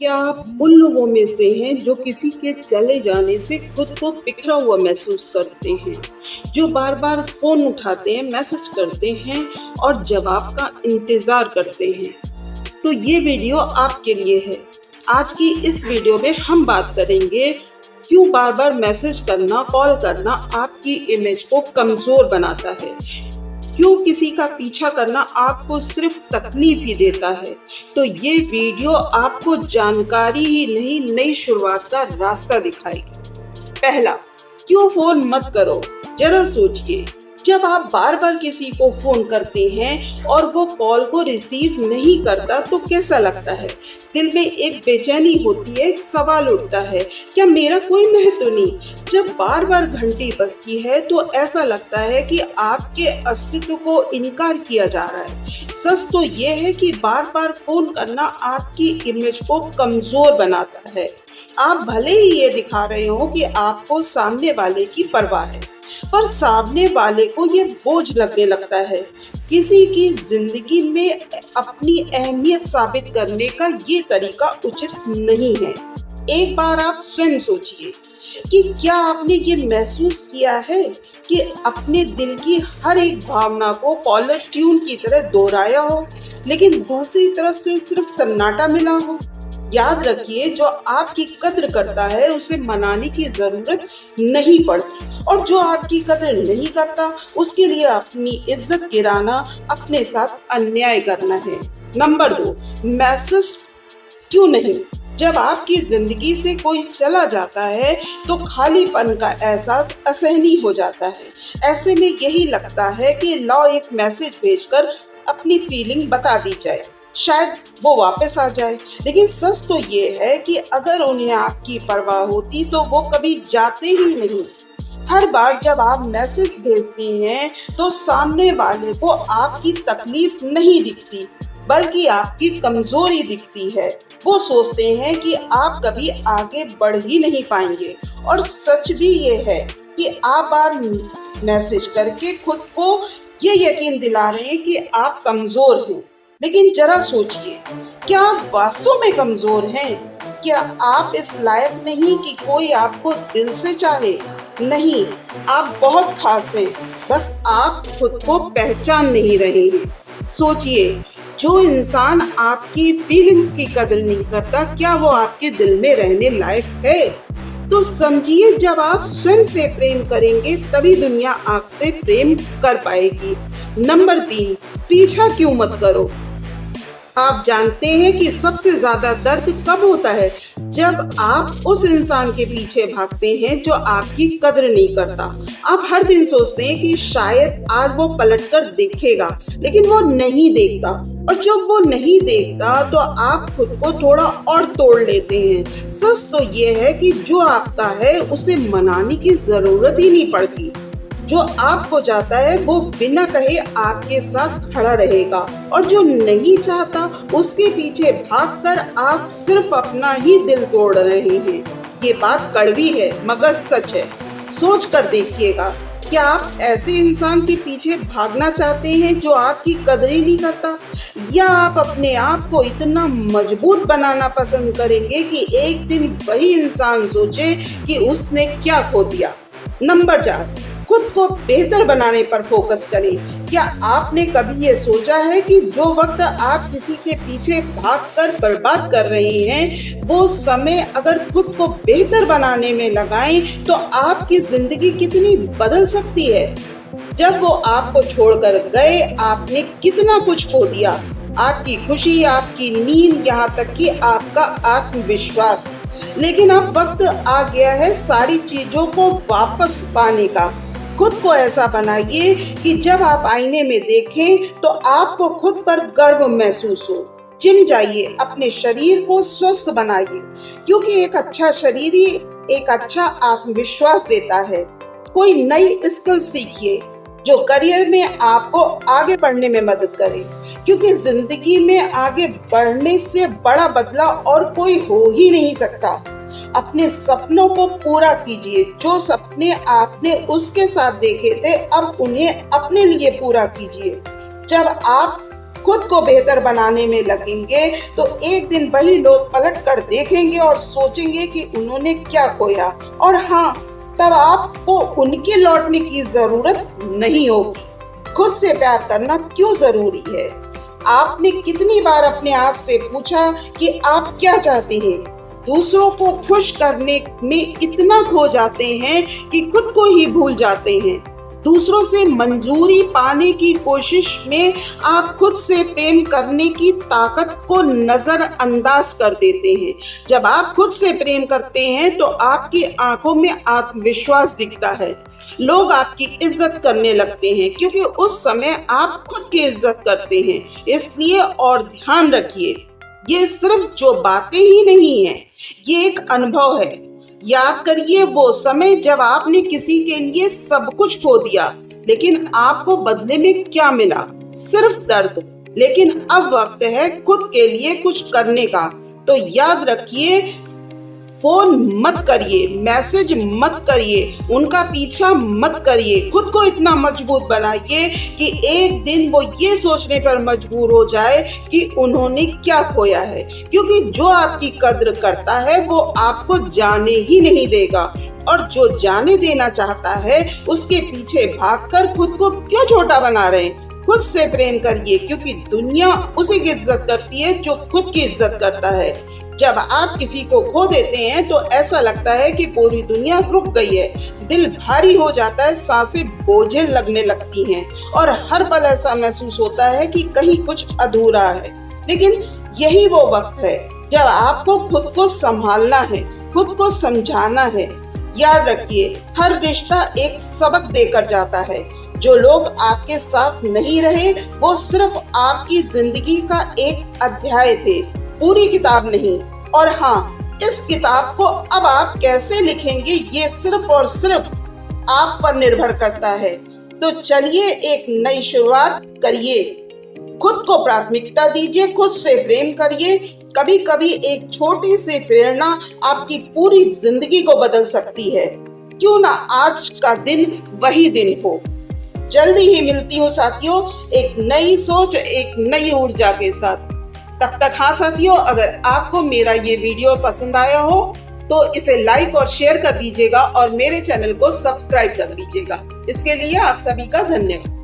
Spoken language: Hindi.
क्या आप उन लोगों में से हैं जो किसी के चले जाने से खुद को बिखरा हुआ महसूस करते हैं, जो बार बार फोन उठाते हैं, मैसेज करते हैं और जवाब का इंतजार करते हैं? तो ये वीडियो आपके लिए है। आज की इस वीडियो में हम बात करेंगे क्यों बार बार मैसेज करना, कॉल करना आपकी इमेज को कमजोर बनाता है, क्यों किसी का पीछा करना आपको सिर्फ तकलीफ ही देता है। तो ये वीडियो आपको जानकारी ही नहीं, नई शुरुआत का रास्ता दिखाएगी। पहला, क्यों फोन मत करो। जरा सोचिए, जब आप बार बार किसी को फोन करते हैं और वो कॉल को रिसीव नहीं करता तो कैसा लगता है? दिल में एक बेचैनी होती है, एक सवाल उठता है, क्या मेरा कोई महत्व नहीं? जब बार बार घंटी बजती है तो ऐसा लगता है कि आपके अस्तित्व को इनकार किया जा रहा है। सच तो ये है कि बार बार फोन करना आपकी इमेज को कमजोर बनाता है। आप भले ही ये दिखा रहे हो कि आपको सामने वाले की परवाह है, पर सामने वाले को ये बोझ लगने लगता है। किसी की जिंदगी में अपनी अहमियत साबित करने का ये तरीका उचित नहीं है। एक बार आप स्वयं सोचिए कि क्या आपने ये महसूस किया है कि अपने दिल की हर एक भावना को कॉलर ट्यून की तरह दोहराया हो, लेकिन दूसरी तरफ से सिर्फ सन्नाटा मिला हो? याद रखिए, जो आपकी कद्र करता है उसे मनाने की जरूरत नहीं पड़ती, और जो आपकी कद्र नहीं करता उसके लिए अपनी इज्जत गिराना अपने साथ अन्याय करना है। नंबर 2, मैसेज क्यों नहीं। जब आपकी जिंदगी से कोई चला जाता है तो खालीपन का एहसास असहनीय हो जाता है। ऐसे में यही लगता है कि लाओ एक मैसेज भेजकर अपनी फीलिंग बता दी जाए, शायद वो वापस आ जाए। लेकिन सच तो ये है कि अगर उन्हें आपकी परवाह होती तो वो कभी जाते ही नहीं। हर बार जब आप मैसेज भेजती हैं तो सामने वाले को आपकी तकलीफ नहीं दिखती, बल्कि आपकी कमजोरी दिखती है। वो सोचते हैं कि आप कभी आगे बढ़ ही नहीं पाएंगे, और सच भी ये है कि आप बार मैसेज करके खुद को ये यकीन दिला रहे हैं कि आप कमजोर हैं। लेकिन जरा सोचिए, क्या आप वास्तव में कमजोर हैं? क्या आप इस लायक नहीं कि कोई आपको दिल से चाहे? नहीं, आप बहुत खास हैं, बस आप खुद को पहचान नहीं रहे हैं। सोचिए, जो इंसान आपकी फीलिंग्स की कदर नहीं करता, क्या वो आपके दिल में रहने लायक है? तो समझिए, जब आप स्वयं से प्रेम करेंगे तभी दुनिया आपसे प्रेम कर पाएगी। नंबर 3, पीछा क्यों मत करो। आप जानते हैं कि सबसे ज्यादा दर्द कब होता है? जब आप उस इंसान के पीछे भागते हैं जो आपकी कद्र नहीं करता। आप हर दिन सोचते हैं कि शायद आज वो पलटकर देखेगा, लेकिन वो नहीं देखता। और जब वो नहीं देखता तो आप खुद को थोड़ा और तोड़ लेते हैं। सच तो ये है कि जो आपका है उसे मनाने की जरूरत ही नहीं पड़ती। जो आपको चाहता है वो बिना कहे आपके साथ खड़ा रहेगा, और जो नहीं चाहता उसके पीछे भागकर आप सिर्फ अपना ही दिल तोड़ रहे हैं। ये बात कड़वी है मगर सच है। सोच कर देखिएगा, क्या आप ऐसे इंसान के पीछे भागना चाहते हैं जो आपकी कदर ही नहीं करता, या आप अपने आप को इतना मजबूत बनाना पसंद करेंगे कि एक दिन वही इंसान सोचे कि उसने क्या खो दिया? नंबर 4, खुद को बेहतर बनाने पर फोकस करें। क्या आपने कभी ये सोचा है कि जो वक्त आप किसी के पीछे भागकर बर्बाद कर रहे हैं, वो समय अगर खुद को बेहतर बनाने में लगाएं तो आपकी जिंदगी कितनी बदल सकती है? जब वो आपको छोड़कर गए, आपने कितना कुछ खो दिया, आपकी खुशी, आपकी नींद, यहाँ तक कि आपका आत्मविश्वास। लेकिन अब वक्त आ गया है सारी चीजों को वापस पाने का। खुद को ऐसा बनाइए कि जब आप आईने में देखें तो आपको खुद पर गर्व महसूस हो। जिम जाइए, अपने शरीर को स्वस्थ बनाइए, क्योंकि एक अच्छा शरीर ही एक अच्छा आत्मविश्वास देता है। कोई नई स्किल सीखिए जो करियर में आपको आगे बढ़ने में मदद करे, क्योंकि जिंदगी में आगे बढ़ने से बड़ा बदलाव और कोई हो ही नहीं सकता। अपने सपनों को पूरा कीजिए। जो सपने आपने उसके साथ देखे थे, अब उन्हें अपने लिए पूरा कीजिए। जब आप खुद को बेहतर बनाने में लगेंगे तो एक दिन वही लोग पलट कर देखेंगे और सोचेंगे कि उन्होंने क्या खोया, और हाँ, तब आपको उनके लौटने की जरूरत नहीं होगी। खुद से प्यार करना क्यों जरूरी है? आपने कितनी बार अपने आप से पूछा कि आप क्या चाहते हैं? दूसरों को खुश करने में इतना खो जाते हैं कि खुद को ही भूल जाते हैं। दूसरों से मंजूरी पाने की कोशिश में आप खुद से प्रेम करने की ताकत को नजरअंदाज कर देते हैं। जब आप खुद से प्रेम करते हैं तो आपकी आंखों में आत्मविश्वास दिखता है। लोग आपकी इज्जत करने लगते हैं क्योंकि उस समय आप खुद की इज्जत करते हैं। इसलिए और ध्यान रखिए, ये सिर्फ जो बातें ही नहीं है, ये एक अनुभव है। याद करिए वो समय जब आपने किसी के लिए सब कुछ खो दिया, लेकिन आपको बदले में क्या मिला? सिर्फ दर्द। लेकिन अब वक्त है खुद के लिए कुछ करने का। तो याद रखिए, फोन मत करिए, मैसेज मत करिए, उनका पीछा मत करिए। खुद को इतना मजबूत बनाइए कि एक दिन वो ये सोचने पर मजबूर हो जाए कि उन्होंने क्या खोया है, क्योंकि जो आपकी कद्र करता है वो आपको जाने ही नहीं देगा, और जो जाने देना चाहता है उसके पीछे भागकर खुद को क्यों छोटा बना रहे हैं? खुद से प्रेम करिए, क्योंकि दुनिया उसी की इज्जत करती है जो खुद की इज्जत करता है। जब आप किसी को खो देते हैं तो ऐसा लगता है कि पूरी दुनिया रुक गई है। दिल भारी हो जाता है, सांसें बोझिल लगने लगती हैं, और हर पल ऐसा महसूस होता है कि कहीं कुछ अधूरा है। लेकिन यही वो वक्त है जब आपको खुद को संभालना है, खुद को समझाना है। याद रखिए, हर रिश्ता एक सबक देकर जाता है। जो लोग आपके साथ नहीं रहे वो सिर्फ आपकी जिंदगी का एक अध्याय थे, पूरी किताब नहीं। और हाँ, इस किताब को अब आप कैसे लिखेंगे ये सिर्फ और सिर्फ आप पर निर्भर करता है। तो चलिए एक नई शुरुआत करिए, खुद को प्राथमिकता दीजिए, खुद से प्रेम करिए। कभी कभी एक छोटी सी प्रेरणा आपकी पूरी जिंदगी को बदल सकती है। क्यों ना आज का दिन वही दिन हो। जल्दी ही मिलती हूँ साथियों, एक नई सोच, एक नई ऊर्जा के साथ। तब तक हाँ साथियों, अगर आपको मेरा ये वीडियो पसंद आया हो तो इसे लाइक और शेयर कर दीजिएगा और मेरे चैनल को सब्सक्राइब कर लीजिएगा। इसके लिए आप सभी का धन्यवाद।